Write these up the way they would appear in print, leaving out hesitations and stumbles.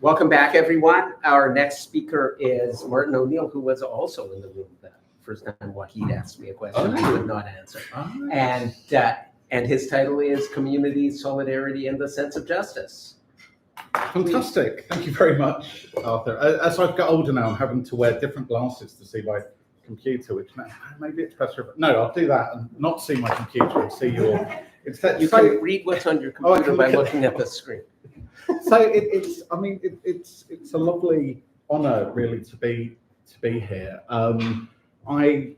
Welcome back, everyone. Our next speaker is Martin O'Neill, who was also in the room the first time Wahid asked me a question I would not answer. And his title is Community, Solidarity, and the Sense of Justice. Fantastic. Thank you very much, Arthur. As I've got older now, I'm having to wear different glasses to see my computer, which maybe it's better. No, I'll do that and not see my computer and see your... You can read what's on your computer by looking at the screen. So it's a lovely honour, really, to be here. When I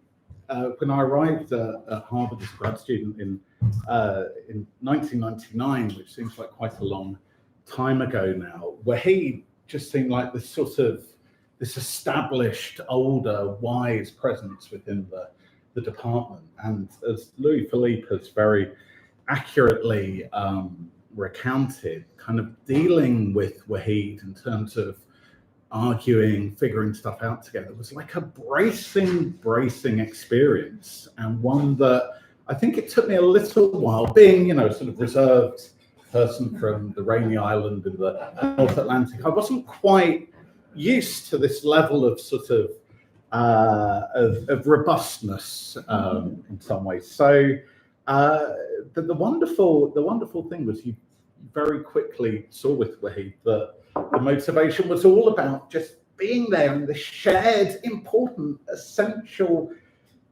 arrived at Harvard as a grad student in 1999, which seems like quite a long time ago now, Wahid just seemed like this established, older, wise presence within the department. And as Louis-Philippe has very accurately recounted, kind of dealing with Wahid in terms of arguing, figuring stuff out together was like a bracing experience, and one that I think it took me a little while, being, sort of reserved person from the rainy island in the North Atlantic. I wasn't quite used to this level of sort of robustness in some ways. So the wonderful thing was you very quickly saw with Wahid that the motivation was all about just being there in the shared, important, essential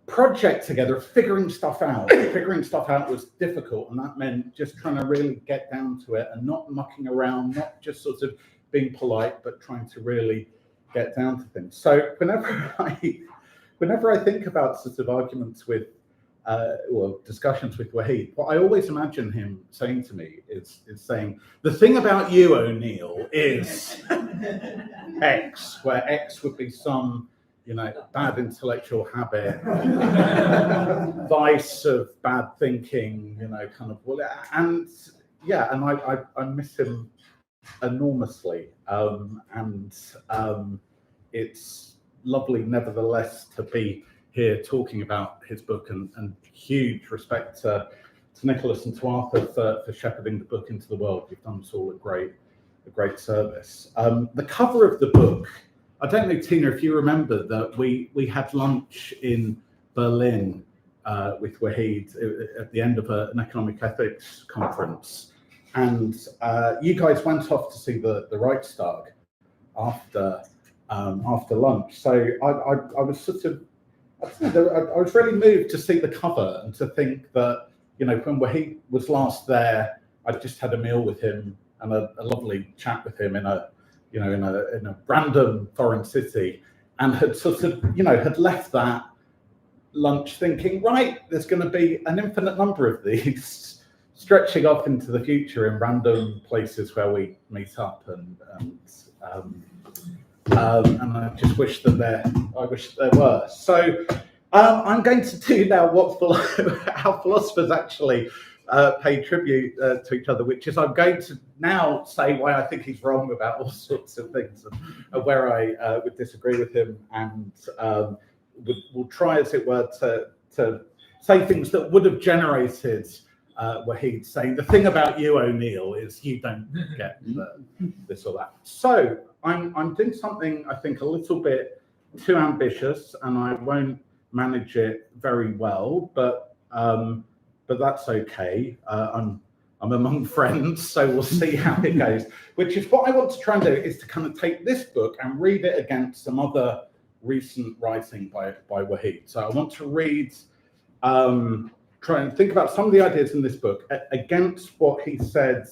project together, figuring stuff out. Figuring stuff out was difficult, and that meant just trying to really get down to it and not mucking around, not just sort of being polite, but trying to really get down to things. So whenever I think about sort of arguments with discussions with Wahid, what I always imagine him saying to me is saying, the thing about you, O'Neill, is X, where X would be some, bad intellectual habit, vice of bad thinking, and I miss him enormously. It's lovely, nevertheless, to be here talking about his book, and huge respect to Nicholas and to Arthur for shepherding the book into the world. You've done us all a great service. The cover of the book, I don't know, Tina, if you remember that we had lunch in Berlin with Wahid at the end of an economic ethics conference, and you guys went off to see the Reichstag after lunch. So I was sort of, I was really moved to see the cover and to think that, when Wahid was last there, I just had a meal with him and a lovely chat with him in a random foreign city, and had sort of, had left that lunch thinking, right, there's going to be an infinite number of these stretching off into the future in random places where we meet up, and I just wish that there were. So I'm going to do now how philosophers actually pay tribute to each other, which is I'm going to now say why I think he's wrong about all sorts of things, and where I would disagree with him, and we'll try, as it were, to say things that would have generated Wahid saying, the thing about you, O'Neill, is you don't get this or that. So I'm doing something I think a little bit too ambitious, and I won't manage it very well, but that's okay. I'm among friends, so we'll see how it goes. Which is what I want to try and do, is to kind of take this book and read it against some other recent writing by Wahid. So I want to try and think about some of the ideas in this book against what he said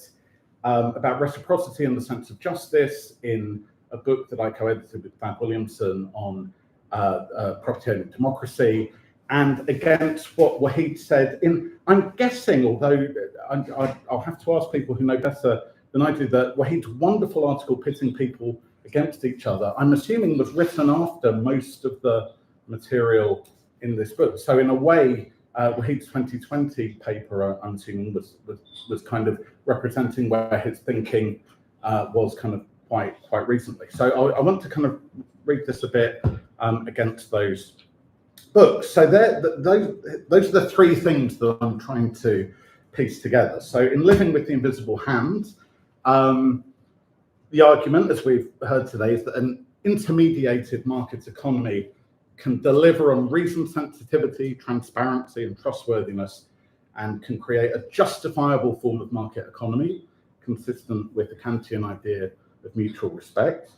about reciprocity and the sense of justice in a book that I co-edited with Thad Williamson on property owning democracy, and against what Wahid said in, I'm guessing, although I'll have to ask people who know better than I do, that Wahid's wonderful article pitting people against each other, I'm assuming was written after most of the material in this book. So in a way, Wahid's 2020 paper, I'm assuming, was kind of representing where his thinking was kind of quite recently. So I want to kind of read this a bit against those books. So those are the three things that I'm trying to piece together. So in Living with the Invisible Hand, the argument, as we've heard today, is that an intermediated market economy can deliver on reason sensitivity, transparency, and trustworthiness, and can create a justifiable form of market economy consistent with the Kantian idea of mutual respect.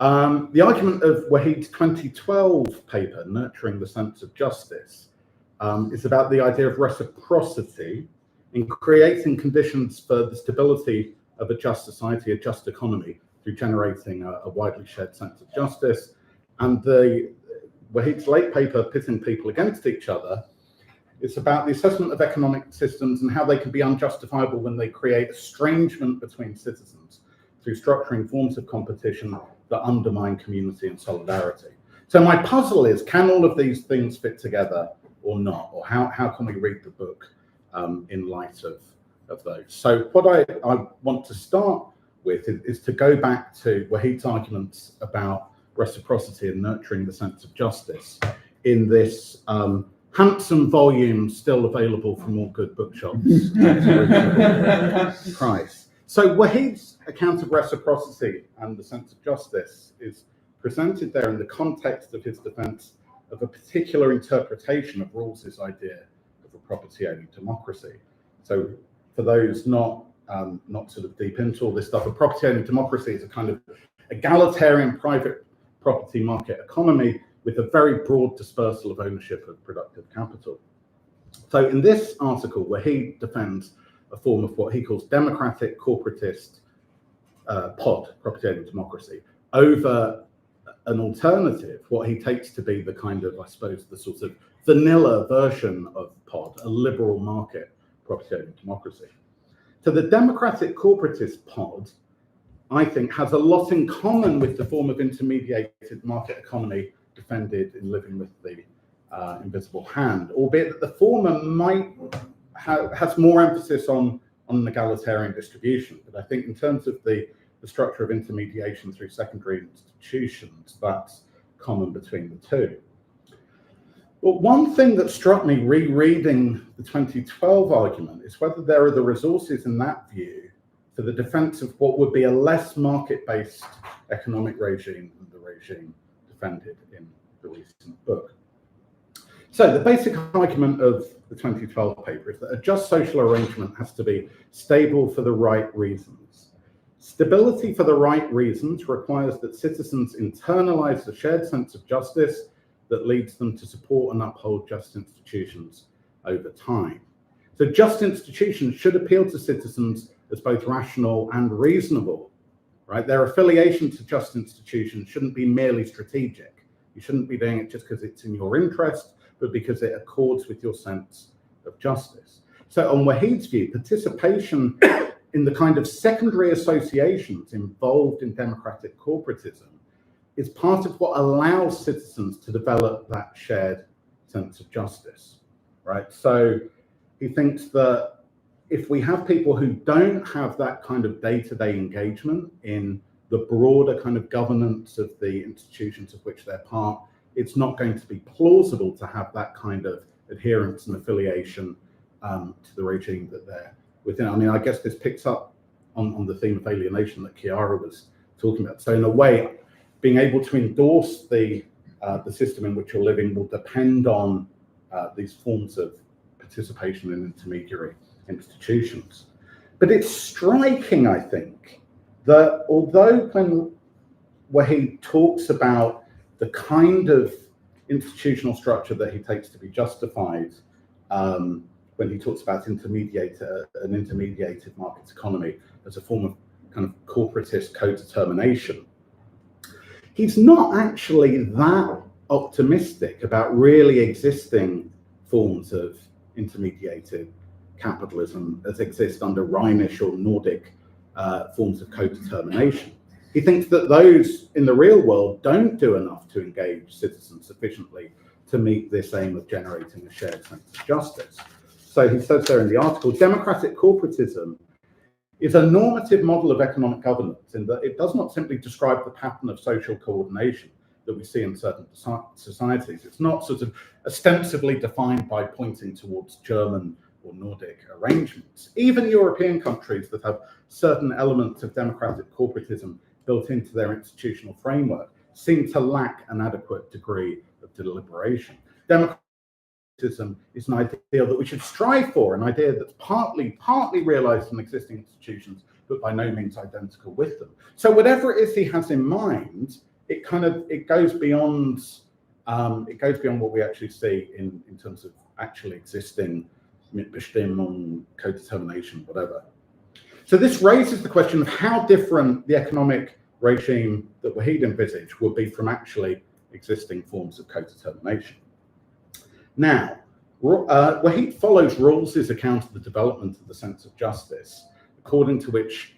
The argument of Waheed's 2012 paper, Nurturing the Sense of Justice, is about the idea of reciprocity in creating conditions for the stability of a just society, a just economy, through generating a widely shared sense of justice. And Waheed's late paper, Pitting People Against Each Other, it's about the assessment of economic systems and how they can be unjustifiable when they create estrangement between citizens through structuring forms of competition that undermine community and solidarity. So my puzzle is, can all of these things fit together or not? Or how can we read the book in light of those? So what I want to start with is to go back to Waheed's arguments about reciprocity and nurturing the sense of justice in this handsome volume still available from all good bookshops at a reasonable price. So Waheed's account of reciprocity and the sense of justice is presented there in the context of his defense of a particular interpretation of Rawls's idea of a property-owning democracy. So for those not sort of deep into all this stuff, a property-owning democracy is a kind of egalitarian private property market economy with a very broad dispersal of ownership of productive capital. So in this article, Waheed defends a form of what he calls democratic corporatist POD, property-owning democracy, over an alternative, what he takes to be the kind of, I suppose, the sort of vanilla version of POD, a liberal market property-owning democracy. So the democratic corporatist POD, I think, has a lot in common with the form of intermediated market economy defended in Living with the Invisible Hand, albeit that the former has more emphasis on an egalitarian distribution. But I think in terms of the structure of intermediation through secondary institutions, that's common between the two. But one thing that struck me rereading the 2012 argument is whether there are the resources in that view for the defense of what would be a less market-based economic regime than the regime defended in the recent book. So the basic argument of the 2012 paper is that a just social arrangement has to be stable for the right reasons. Stability for the right reasons requires that citizens internalize the shared sense of justice that leads them to support and uphold just institutions over time. So just institutions should appeal to citizens as both rational and reasonable, right? Their affiliation to just institutions shouldn't be merely strategic. You shouldn't be doing it just because it's in your interest, but because it accords with your sense of justice. So on Waheed's view, participation in the kind of secondary associations involved in democratic corporatism is part of what allows citizens to develop that shared sense of justice, right? So he thinks that if we have people who don't have that kind of day-to-day engagement in the broader kind of governance of the institutions of which they're part, it's not going to be plausible to have that kind of adherence and affiliation to the regime that they're within. I mean, I guess this picks up on the theme of alienation that Chiara was talking about. So in a way, being able to endorse the system in which you're living will depend on these forms of participation in intermediary institutions. But it's striking, I think, that although when Waheed talks about the kind of institutional structure that he takes to be justified when he talks about an intermediated markets economy as a form of kind of corporatist co-determination, he's not actually that optimistic about really existing forms of intermediated capitalism as exist under Rhinish or Nordic forms of co-determination. He thinks that those in the real world don't do enough to engage citizens sufficiently to meet this aim of generating a shared sense of justice. So he says there in the article, democratic corporatism is a normative model of economic governance in that it does not simply describe the pattern of social coordination that we see in certain societies. It's not sort of ostensibly defined by pointing towards German or Nordic arrangements. Even European countries that have certain elements of democratic corporatism built into their institutional framework seem to lack an adequate degree of deliberation. Democratism is an ideal that we should strive for, an idea that's partly realized in existing institutions, but by no means identical with them. So whatever it is he has in mind, it goes beyond what we actually see in terms of actually existing Mitbestimmung, co-determination, whatever. So this raises the question of how different the economic regime that Wahid envisaged would be from actually existing forms of co-determination. Now, Wahid follows Rawls's account of the development of the sense of justice, according to which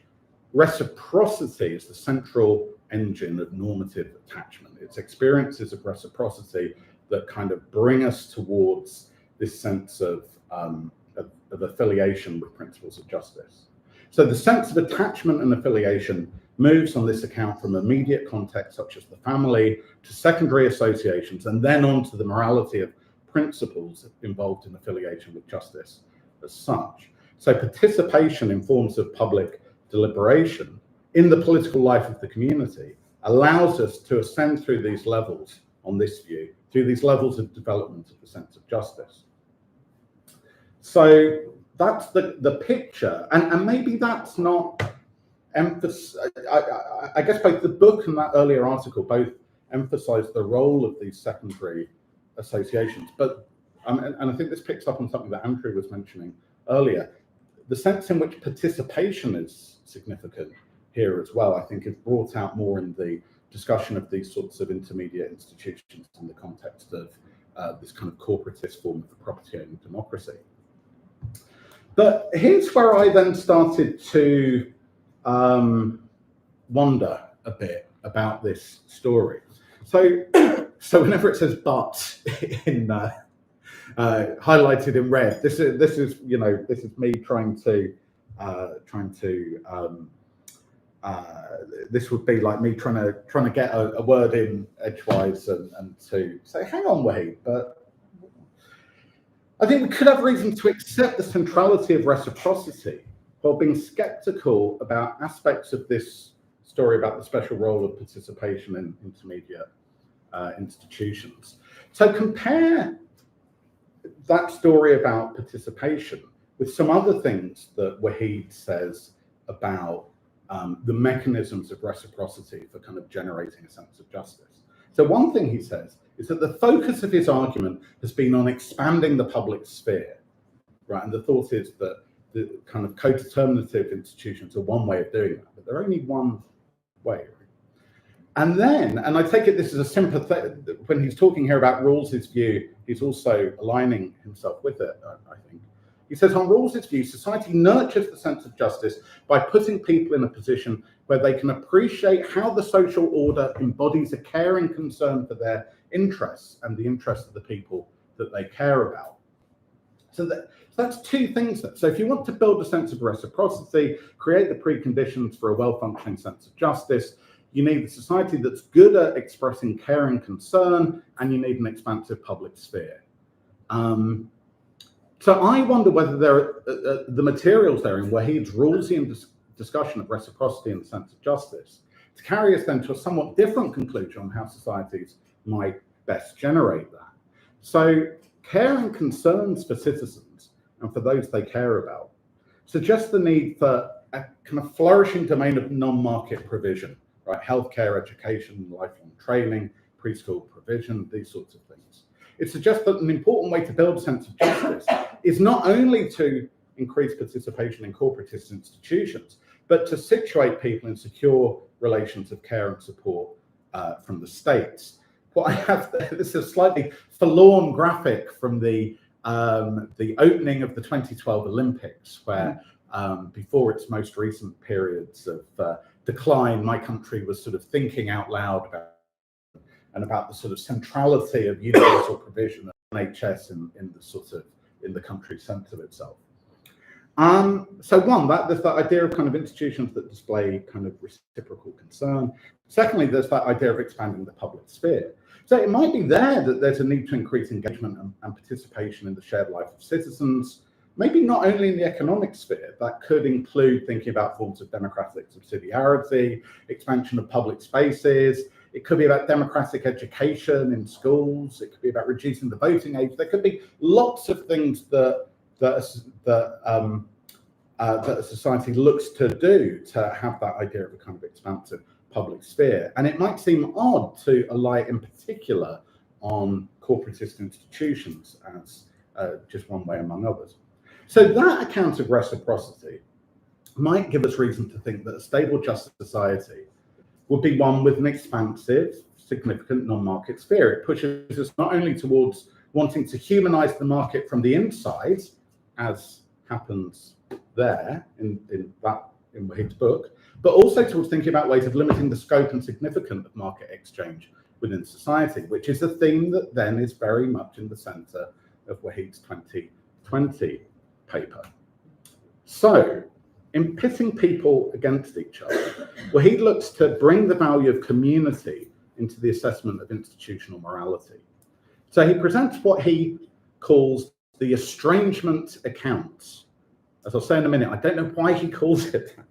reciprocity is the central engine of normative attachment. It's experiences of reciprocity that kind of bring us towards this sense of affiliation with principles of justice. So the sense of attachment and affiliation moves on this account from immediate context, such as the family, to secondary associations, and then on to the morality of principles involved in affiliation with justice as such. So participation in forms of public deliberation in the political life of the community allows us to ascend through these levels on this view, through these levels of development of the sense of justice. So that's the picture, and maybe that's not I guess both the book and that earlier article both emphasize the role of these secondary associations, but and I think this picks up on something that Andrew was mentioning earlier, the sense in which participation is significant here as well, I think is brought out more in the discussion of these sorts of intermediate institutions in the context of this kind of corporatist form of property-owning democracy. But here's where I then started to wonder a bit about this story. So whenever it says "but" in highlighted in red, this is me trying to this would be like me trying to get a word in edgewise and to say, hang on, wait, but I think we could have reason to accept the centrality of reciprocity while being skeptical about aspects of this story about the special role of participation in intermediate institutions. So compare that story about participation with some other things that Wahid says about the mechanisms of reciprocity for kind of generating a sense of justice. So one thing he says is that the focus of his argument has been on expanding the public sphere, right? And the thought is that the kind of co-determinative institutions are one way of doing that, but they're only one way. Right? And then, and I take it this is a sympathetic, when he's talking here about Rawls's view, he's also aligning himself with it, I think. He says, on Rawls's view, society nurtures the sense of justice by putting people in a position where they can appreciate how the social order embodies a caring concern for their interests and the interests of the people that they care about. So that's two things there. So if you want to build a sense of reciprocity, create the preconditions for a well-functioning sense of justice, you need a society that's good at expressing care and concern, and you need an expansive public sphere. So I wonder whether there are the materials there in Wahid's Rawlsian discussion of reciprocity and the sense of justice to carry us then to a somewhat different conclusion on how societies might best generate that. So care and concerns for citizens and for those they care about suggest the need for a kind of flourishing domain of non-market provision, right? Healthcare, education, lifelong training, preschool provision, these sorts of things. It suggests that an important way to build a sense of justice is not only to increase participation in corporatist institutions, but to situate people in secure relations of care and support from the states. What I have there, this is a slightly forlorn graphic from the opening of the 2012 Olympics, where before its most recent periods of decline, my country was sort of thinking out loud about the sort of centrality of universal provision of NHS in the country centre itself. So one, there's that idea of kind of institutions that display kind of reciprocal concern. Secondly, there's that idea of expanding the public sphere. So it might be there that there's a need to increase engagement and participation in the shared life of citizens, maybe not only in the economic sphere, that could include thinking about forms of democratic subsidiarity, expansion of public spaces. It could be about democratic education in schools. It could be about reducing the voting age. There could be lots of things that a society looks to do to have that idea of a kind of expansive public sphere. And it might seem odd to alight in particular on corporatist institutions as just one way among others. So that account of reciprocity might give us reason to think that a stable, just society would be one with an expansive, significant non-market sphere. It pushes us not only towards wanting to humanize the market from the inside, as happens there in Wahid's book, but also towards thinking about ways of limiting the scope and significance of market exchange within society, which is a theme that then is very much in the center of Wahid's 2020 paper. So, in pitting people against each other, Wahid looks to bring the value of community into the assessment of institutional morality. So he presents what he calls the estrangement accounts. As I'll say in a minute, I don't know why he calls it that.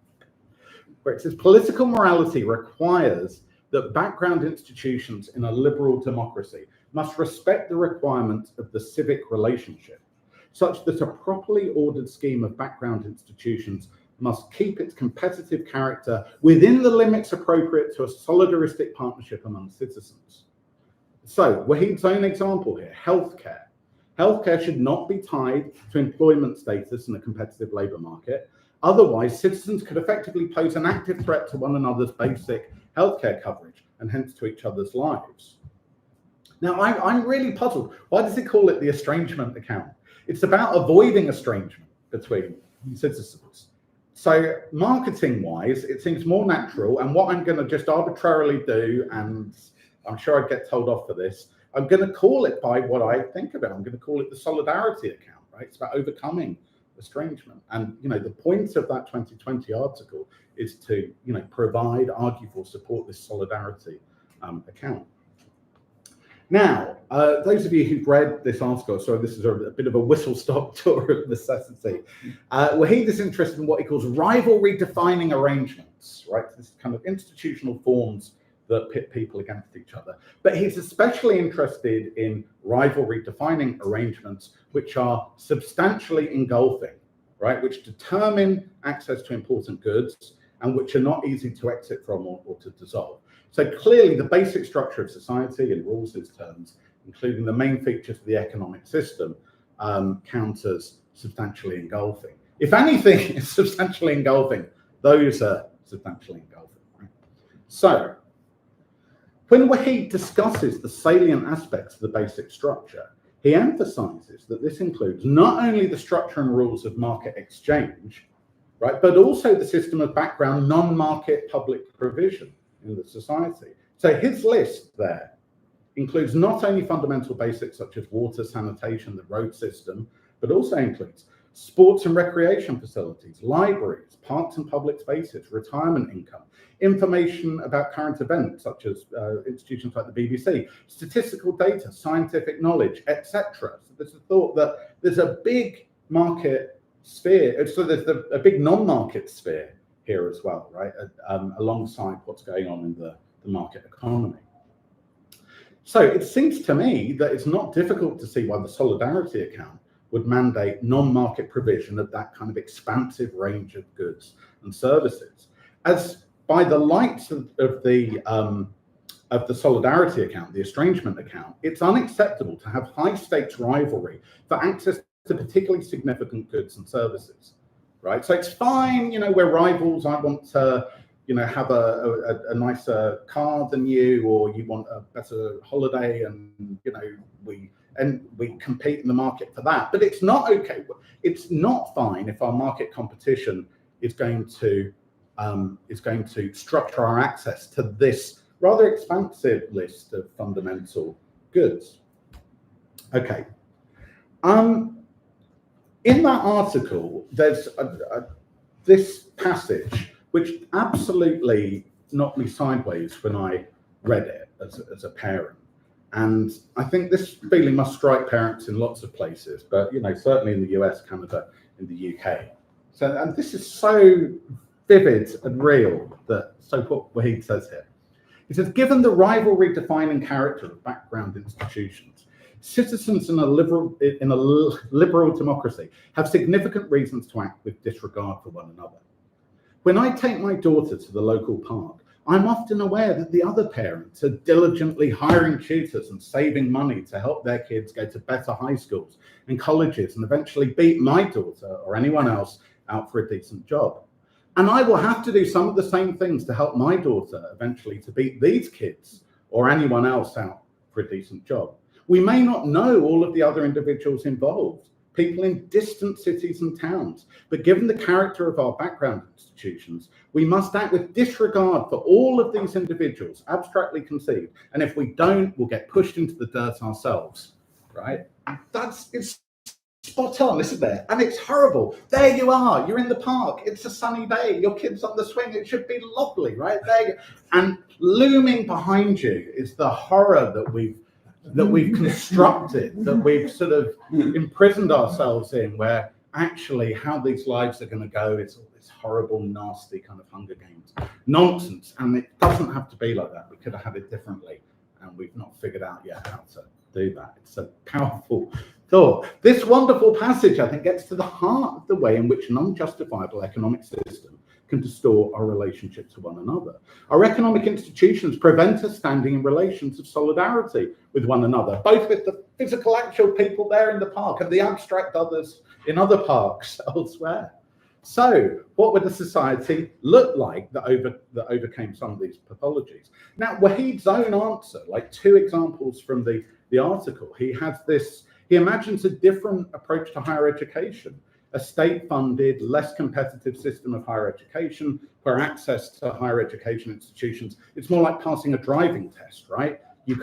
Where it says political morality requires that background institutions in a liberal democracy must respect the requirements of the civic relationship, such that a properly ordered scheme of background institutions must keep its competitive character within the limits appropriate to a solidaristic partnership among citizens. So, Wahid's own example here, healthcare. Healthcare should not be tied to employment status in a competitive labour market. Otherwise, citizens could effectively pose an active threat to one another's basic healthcare coverage and hence to each other's lives. Now, I'm really puzzled. Why does he call it the estrangement account? It's about avoiding estrangement between citizens. So marketing-wise, it seems more natural, and what I'm going to just arbitrarily do, and I'm sure I'd get told off for this, I'm going to call it by what I think of it. I'm going to call it the solidarity account, right? It's about overcoming estrangement. And, you know, the point of that 2020 article is to, you know, provide, argue for, support this solidarity account. Now, those of you who've read this article, so this is a bit of a whistle-stop tour of necessity. Wahid is interested in what he calls rivalry-defining arrangements, right? This kind of institutional forms that pit people against each other. But he's especially interested in rivalry-defining arrangements which are substantially engulfing, right? Which determine access to important goods and which are not easy to exit from or to dissolve. So clearly the basic structure of society in Rawls's terms, including the main features of the economic system, counters substantially engulfing. If anything is substantially engulfing, those are substantially engulfing. Right? So when Wahid discusses the salient aspects of the basic structure, he emphasizes that this includes not only the structure and rules of market exchange, right, but also the system of background non-market public provision in the society. So his list there includes not only fundamental basics such as water, sanitation, the road system, but also includes sports and recreation facilities, libraries, parks and public spaces, retirement income, information about current events such as institutions like the BBC, statistical data, scientific knowledge, etc. So there's a thought that there's a big market sphere, so there's a big non-market sphere here as well, right, alongside what's going on in the market economy. So it seems to me that it's not difficult to see why the solidarity account would mandate non-market provision of that kind of expansive range of goods and services. As by the lights of the solidarity account, the estrangement account, it's unacceptable to have high stakes rivalry for access to particularly significant goods and services, right? So it's fine, you know, we're rivals. I want to, you know, have a nicer car than you, or you want a better holiday, and, you know, we compete in the market for that. But it's not okay. It's not fine if our market competition is going to structure our access to this rather expansive list of fundamental goods. Okay. In that article, there's this passage which absolutely knocked me sideways when I read it as a parent. And I think this feeling must strike parents in lots of places, but certainly in the US, Canada, in the UK. So, and this is so vivid and real what Waheed says here. He says, given the rivalry-defining character of background institutions, citizens in a liberal democracy have significant reasons to act with disregard for one another. When I take my daughter to the local park, I'm often aware that the other parents are diligently hiring tutors and saving money to help their kids go to better high schools and colleges and eventually beat my daughter or anyone else out for a decent job. And I will have to do some of the same things to help my daughter eventually to beat these kids or anyone else out for a decent job. We may not know all of the other individuals involved, people in distant cities and towns, but given the character of our background institutions, we must act with disregard for all of these individuals, abstractly conceived. And if we don't, we'll get pushed into the dirt ourselves, right? It's spot on, isn't it? And it's horrible. There you are, you're in the park, it's a sunny day, your kid's on the swing, it should be lovely, right? There you go. And looming behind you is the horror that we've constructed, that we've sort of imprisoned ourselves in, where actually how these lives are going to go is all this horrible, nasty kind of Hunger Games nonsense. And it doesn't have to be like that. We could have had it differently, and we've not figured out yet how to do that. It's a powerful thought. This wonderful passage, I think, gets to the heart of the way in which an unjustifiable economic system can distort our relationship to one another. Our economic institutions prevent us standing in relations of solidarity with one another, both with the physical, actual people there in the park and the abstract others in other parks elsewhere. So, what would a society look like that overcame some of these pathologies? Now, Waheed's own answer, like 2 examples from the article, he imagines a different approach to higher education. A state-funded, less competitive system of higher education, where access to higher education institutions, it's more like passing a driving test, right? You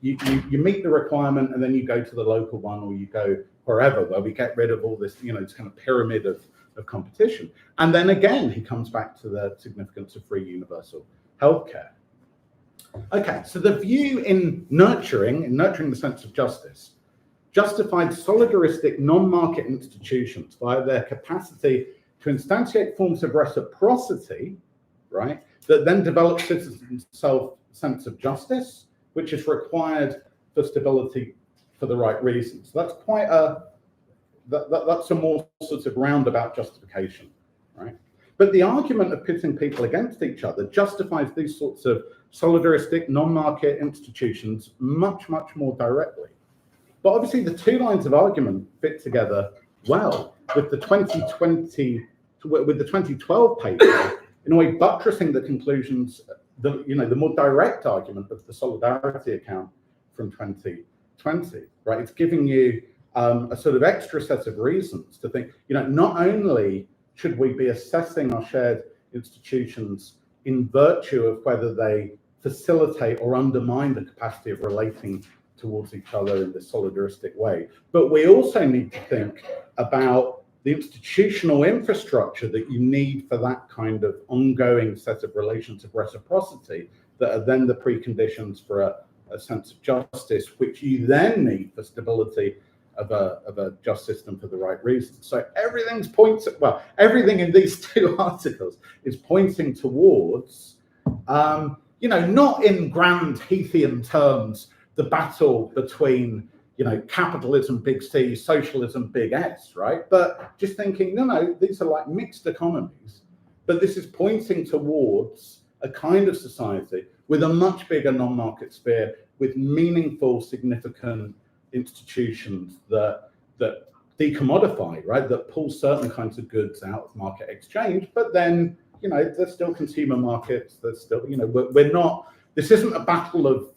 you meet the requirement and then you go to the local one, or you go wherever, where we get rid of all this, this kind of pyramid of competition. And then again, he comes back to the significance of free universal healthcare. Okay, so the view in nurturing the sense of justice, justified solidaristic non-market institutions via their capacity to instantiate forms of reciprocity, right, that then develop citizens' sense of justice, which is required for stability for the right reasons. So that's quite that's a more sort of roundabout justification, right? But the argument of pitting people against each other justifies these sorts of solidaristic non-market institutions much, much more directly. But obviously, the 2 lines of argument fit together well with the 2012 paper, in a way buttressing the conclusions, the more direct argument of the solidarity account from 2020. Right? It's giving you a sort of extra set of reasons to think. Not only should we be assessing our shared institutions in virtue of whether they facilitate or undermine the capacity of relating towards each other in this solidaristic way, but we also need to think about the institutional infrastructure that you need for that kind of ongoing set of relations of reciprocity that are then the preconditions for a sense of justice, which you then need for stability of a just system for the right reasons. So everything in these 2 articles is pointing towards, not in grand Heathian terms, the battle between, capitalism, big C, socialism, big S, right? But just thinking, no, these are like mixed economies, but this is pointing towards a kind of society with a much bigger non-market sphere, with meaningful, significant institutions that decommodify, right? That pull certain kinds of goods out of market exchange, but then, there's still consumer markets, there's still, we're not, this isn't a battle of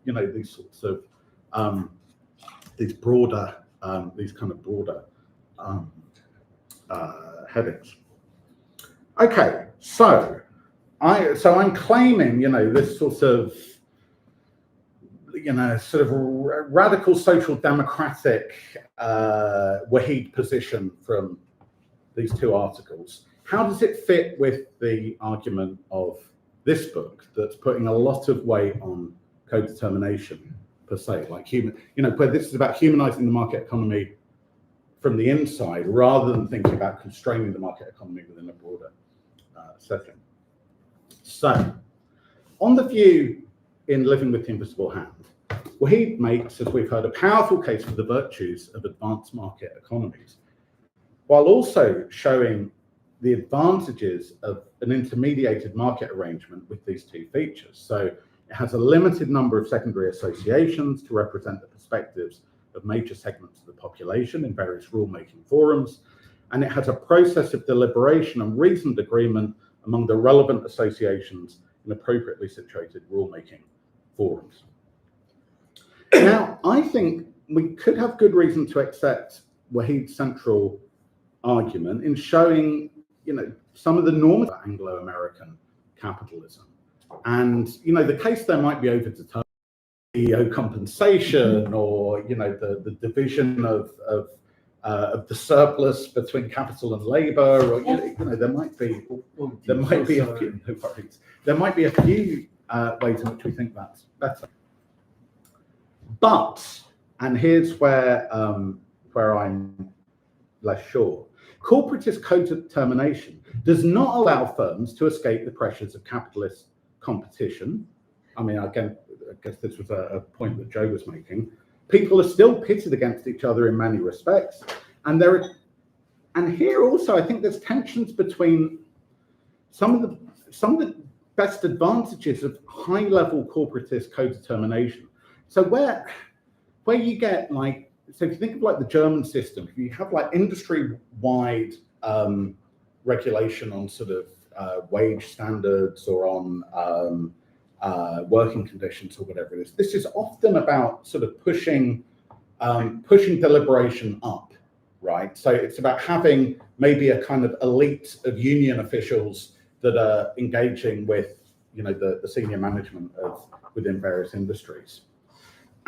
these sorts of these kind of broader headings. Okay, so I'm claiming this sort of radical social democratic Waheed position from these 2 articles. How does it fit with the argument of this book that's putting a lot of weight on co-determination per se, like where this is about humanizing the market economy from the inside rather than thinking about constraining the market economy within a broader setting. So, on the view in Living with the Invisible Hand, Waheed makes, as we've heard, a powerful case for the virtues of advanced market economies, while also showing the advantages of an intermediated market arrangement with these two features. So it has a limited number of secondary associations to represent the perspectives of major segments of the population in various rulemaking forums, and it has a process of deliberation and reasoned agreement among the relevant associations in appropriately situated rulemaking forums. Now, I think we could have good reason to accept Waheed's central argument in showing, some of the norms of Anglo-American capitalism. And, the case there might be over to CEO compensation or, the division of the surplus between capital and labor, or, there might be a few, no worries. There might be a few ways in which we think that's better. But, and here's where I'm less sure, corporatist co-determination does not allow firms to escape the pressures of capitalist competition. I mean, again, I guess this was a point that Joe was making. People are still pitted against each other in many respects, and here also I think there's tensions between some of the best advantages of high-level corporatist co-determination. So where you get so if you think of the German system, if you have industry-wide regulation on sort of wage standards or on working conditions or whatever it is, this is often about sort of pushing deliberation up, right? So it's about having maybe a kind of elite of union officials that are engaging with the senior management within various industries.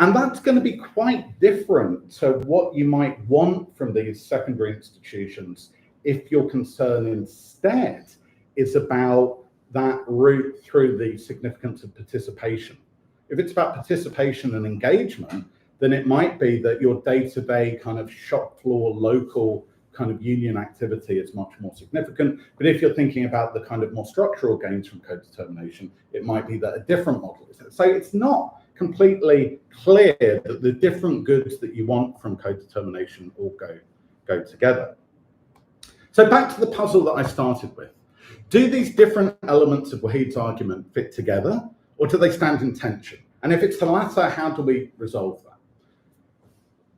And that's going to be quite different to what you might want from these secondary institutions if your concern instead is about that route through the significance of participation. If it's about participation and engagement, then it might be that your day-to-day kind of shop floor, local kind of union activity is much more significant. But if you're thinking about the kind of more structural gains from co-determination, it might be that a different model is it. So it's not completely clear that the different goods that you want from co-determination all go together. So back to the puzzle that I started with. Do these different elements of Waheed's argument fit together, or do they stand in tension? And if it's the latter, how do we resolve that?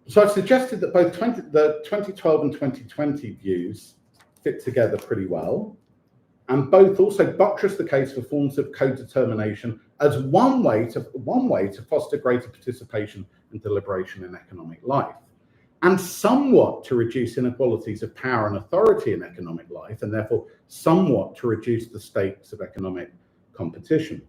So I've suggested that both the 2012 and 2020 views fit together pretty well, and both also buttress the case for forms of co-determination as one way to foster greater participation and deliberation in economic life, and somewhat to reduce inequalities of power and authority in economic life, and therefore somewhat to reduce the stakes of economic competition.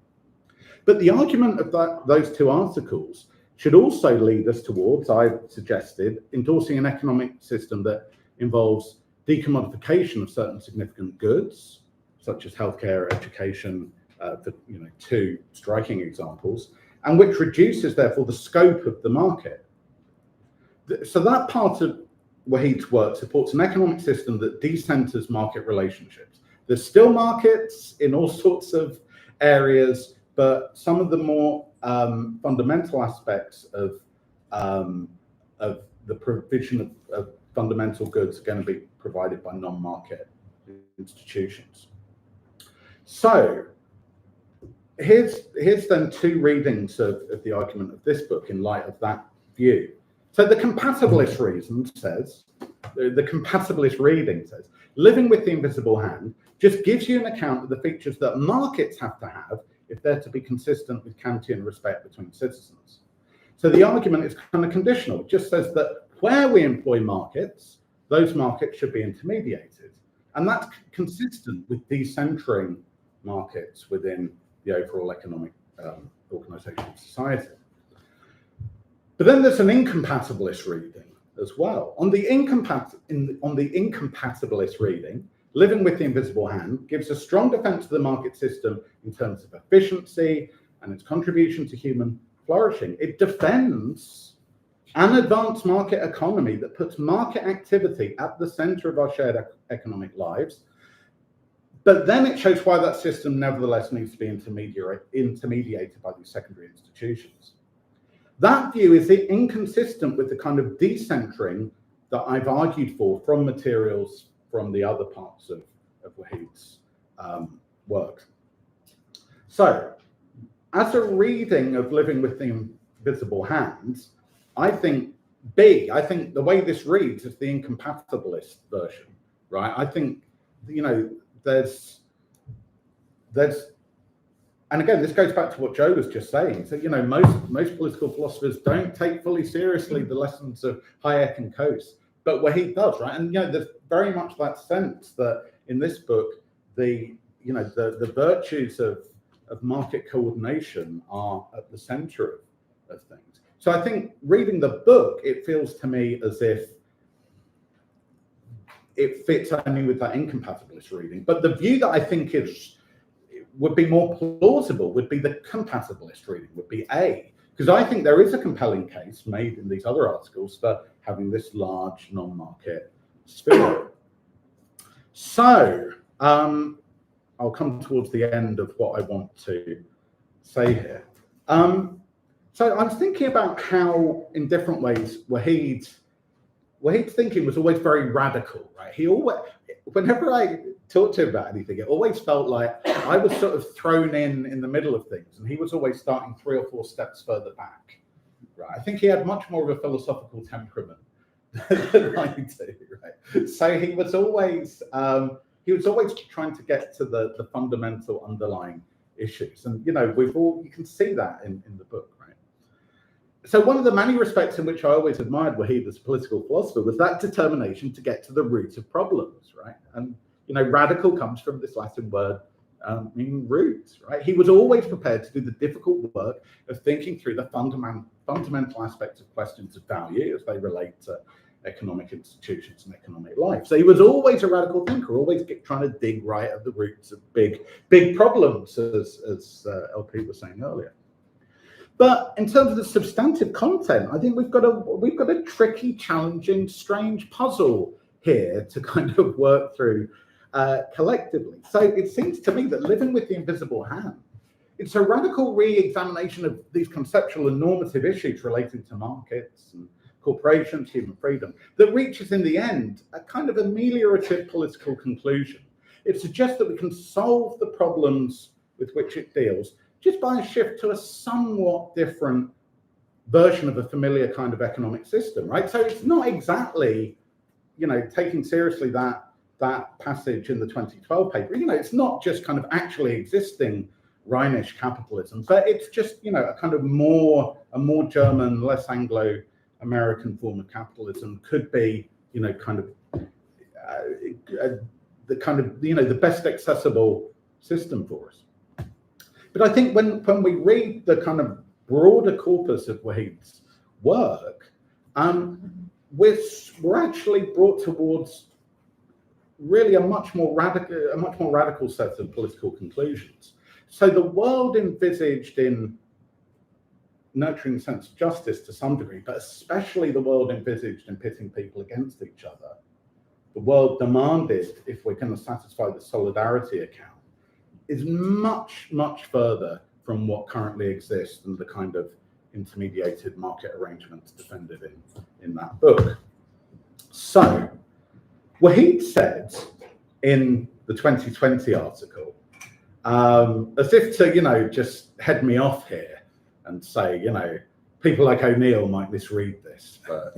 But the argument of those two articles should also lead us towards, I've suggested, endorsing an economic system that involves decommodification of certain significant goods, such as healthcare, education, for two striking examples, and which reduces, therefore, the scope of the market. So that part of Waheed's work supports an economic system that decenters market relationships. There's still markets in all sorts of areas, but some of the more fundamental aspects of the provision of fundamental goods are going to be provided by non-market institutions. So here's then two readings of the argument of this book in light of that view. So the compatibilist reading says, Living with the Invisible Hand just gives you an account of the features that markets have to have if they're to be consistent with Kantian respect between citizens. So the argument is kind of conditional. It just says that where we employ markets, those markets should be intermediated. And that's consistent with decentering markets within the overall economic organization of society. But then there's an incompatibilist reading as well. On the incompatibilist reading, Living with the Invisible Hand gives a strong defense of the market system in terms of efficiency and its contribution to human flourishing. It defends an advanced market economy that puts market activity at the center of our shared economic lives. But then it shows why that system nevertheless needs to be intermediated by these secondary institutions. That view is inconsistent with the kind of decentering that I've argued for from materials from the other parts of Waheed's work. So, as a reading of Living with the Invisible Hand, I think the way this reads is the incompatibilist version, right? I think, there's, and again, this goes back to what Joe was just saying. So, most political philosophers don't take fully seriously the lessons of Hayek and Coase, but Waheed does, right? And, there's very much that sense that in this book, the virtues of market coordination are at the center of things. So I think reading the book, it feels to me as if it fits only with that incompatibilist reading. But the view that I think would be more plausible would be the compatibilist reading, would be A, because I think there is a compelling case made in these other articles for having this large non-market sphere. So I'll come towards the end of what I want to say here. So I was thinking about how, in different ways, Waheed's thinking was always very radical, right? He always, whenever I talked to him about anything, it always felt like I was sort of thrown in the middle of things, and he was always starting 3 or 4 steps further back, right? I think he had much more of a philosophical temperament than I do, right? So he was always trying to get to the fundamental underlying issues, and you can see that in the book, right? So one of the many respects in which I always admired Waheed as a political philosopher was that determination to get to the root of problems, right? And radical comes from this Latin word meaning root, right? He was always prepared to do the difficult work of thinking through the fundamental aspects of questions of value as they relate to economic institutions and economic life. So he was always a radical thinker, always trying to dig right at the roots of big problems, as LP was saying earlier. But in terms of the substantive content, I think we've got a tricky, challenging, strange puzzle here to kind of work through collectively. So it seems to me that Living with the Invisible Hand, it's a radical re-examination of these conceptual and normative issues relating to markets and corporations, human freedom, that reaches in the end a kind of ameliorative political conclusion. It suggests that we can solve the problems with which it deals just by a shift to a somewhat different version of a familiar kind of economic system, right? So it's not exactly, taking seriously that passage in the 2012 paper. It's not just kind of actually existing Rhinish capitalism, but it's just, a kind of more German, less Anglo-American form of capitalism could be, the best accessible system for us. But I think when we read the kind of broader corpus of Waheed's work, we're actually brought towards really a much more radical set of political conclusions. So the world envisaged in nurturing the sense of justice to some degree, but especially the world envisaged in pitting people against each other, the world demanded, if we're going to satisfy the solidarity account, is much, much further from what currently exists and the kind of intermediated market arrangements defended in that book. So, Waheed said in the 2020 article, as if to, just head me off here and say, people like O'Neill might misread this, but,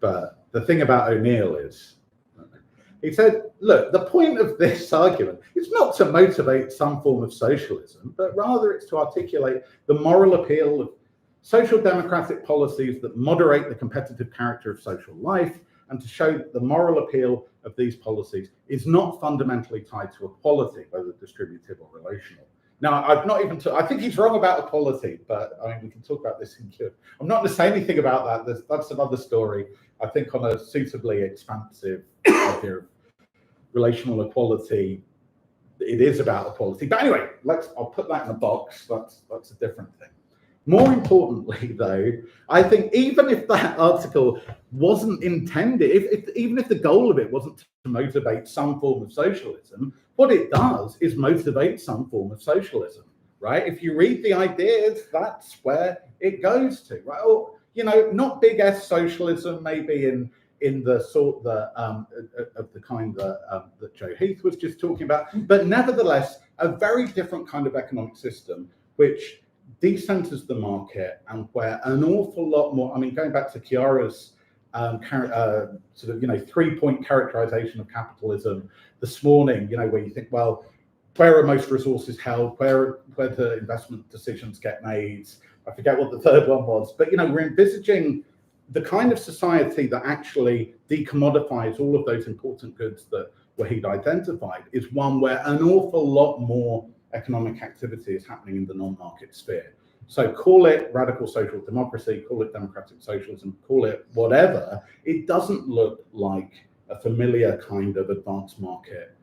but the thing about O'Neill is, he said, look, the point of this argument is not to motivate some form of socialism, but rather it's to articulate the moral appeal of social democratic policies that moderate the competitive character of social life, and to show that the moral appeal of these policies is not fundamentally tied to equality, whether distributive or relational. Now, I think he's wrong about equality, but we can talk about this in Q. I'm not going to say anything about that. That's another story. I think on a suitably expansive idea of relational equality, it is about equality. But anyway, I'll put that in a box. That's a different thing. More importantly, though, I think even if that article wasn't intended, even if the goal of it wasn't to motivate some form of socialism, what it does is motivate some form of socialism, right? If you read the ideas, that's where it goes to, right? Or, not big S socialism, maybe in the sort of the kind that Joe Heath was just talking about, but nevertheless, a very different kind of economic system, which decenters the market and where an awful lot more, I mean, going back to Chiara's sort of, 3-point characterization of capitalism this morning, where you think, well, where are most resources held? Where the investment decisions get made? I forget what the third one was, but, we're envisaging the kind of society that actually decommodifies all of those important goods that Waheed identified is one where an awful lot more economic activity is happening in the non-market sphere. So call it radical social democracy, call it democratic socialism, call it whatever. It doesn't look like a familiar kind of advanced market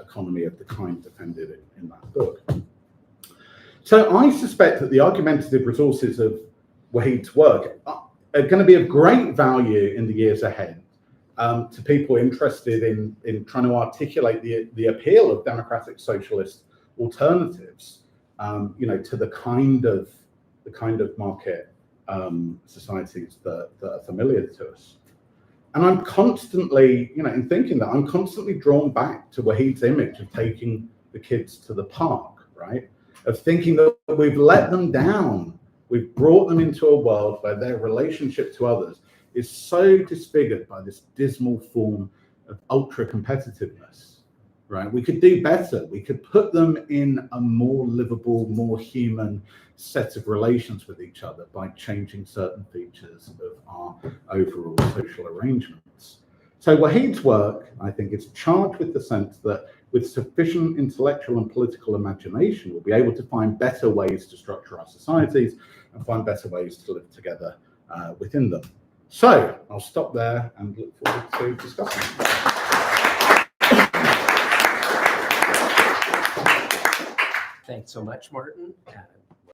economy of the kind defended in that book. So I suspect that the argumentative resources of Waheed's work are going to be of great value in the years ahead to people interested in trying to articulate the appeal of democratic socialist alternatives, to the kind of market societies that are familiar to us. And I'm constantly, in thinking that, I'm constantly drawn back to Waheed's image of taking the kids to the park, right? Of thinking that we've let them down. We've brought them into a world where their relationship to others is so disfigured by this dismal form of ultra competitiveness, right? We could do better. We could put them in a more livable, more human set of relations with each other by changing certain features of our overall social arrangements. So Waheed's work, I think, is charged with the sense that with sufficient intellectual and political imagination, we'll be able to find better ways to structure our societies and find better ways to live together within them. So I'll stop there and look forward to discussing. Thanks so much, Martin.